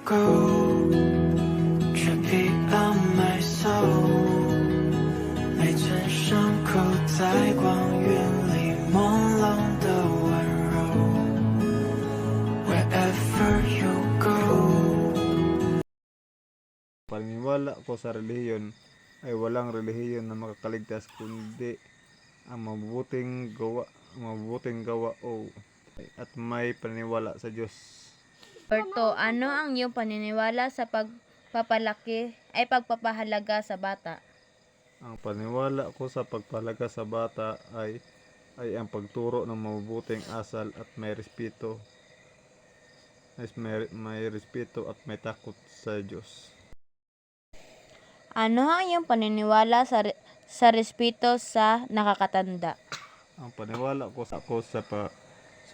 go, trippy on my soul， 每寸伤口在光晕里朦胧的温柔 ，wherever you go。 Paniniwala ko sa relihiyon ay walang relihiyon na makakaligtas kundi ang mabubuting gawa at may paniniwala sa Diyos. Berto, ano ang iyong paniniwala sa pagpapahalaga sa bata? Ang paniniwala ko sa pagpahalaga sa bata ay ang pagturo ng mabubuting asal at may respeto at may takot sa Diyos. Ano ang iyong paniniwala sa respeto sa nakakatanda? Ang paniniwala ko sa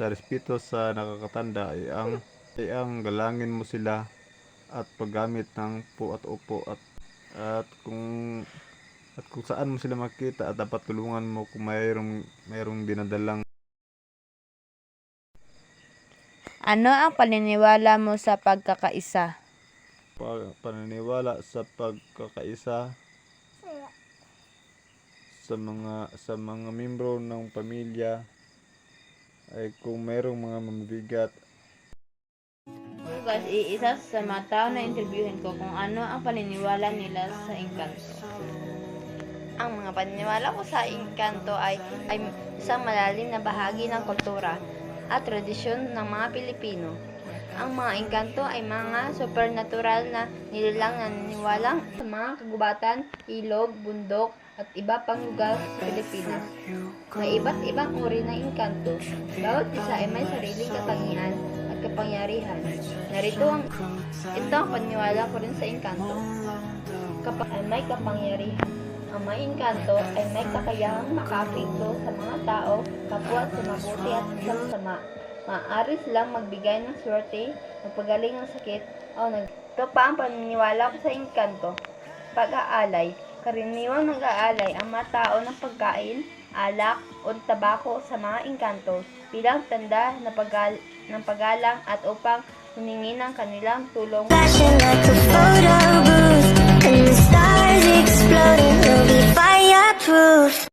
respeto sa nakakatanda ay ang galangin mo sila at paggamit ng po at upo at kung saan mo sila makita at dapat tulungan mo kung mayroong dinadalang. Ano ang paniniwala mo sa pagkakaisa? Paniniwala sa pagkakaisa sa mga membro ng pamilya ay kung mayroong mga mabibigat. Guys, iisa sa mga tao na interviewin ko kung ano ang paniniwala nila sa engkanto. Ang mga paniniwala ko sa engkanto ay isang malalim na bahagi ng kultura at tradisyon ng mga Pilipino. Ang mga engkanto ay mga supernatural na nilalang na naniniwalang sa mga kagubatan, ilog, bundok, at iba pang lugar sa Pilipinas. May iba't ibang uri ng engkanto. Bawat isa ay may sariling katangian at kapangyarihan. Ito ang paniniwala ko rin sa engkanto. Kapag ay may kapangyarihan, ang may engkanto ay may kakayahang makaapekto sa mga tao, kapwa sa mabuti at sa masama. Maaari silang magbigay ng swerte, magpagaling ng sakit, Ito pa ang paniniwala ko sa engkanto. Pag-aalay. Karaniwang nag-aalay ang mga tao ng pagkain, alak, o tabako sa mga engkanto bilang tanda ng paggalang at upang humingi ng kanilang tulong. Flashing like a photo booth, and the stars exploding will be fireproof.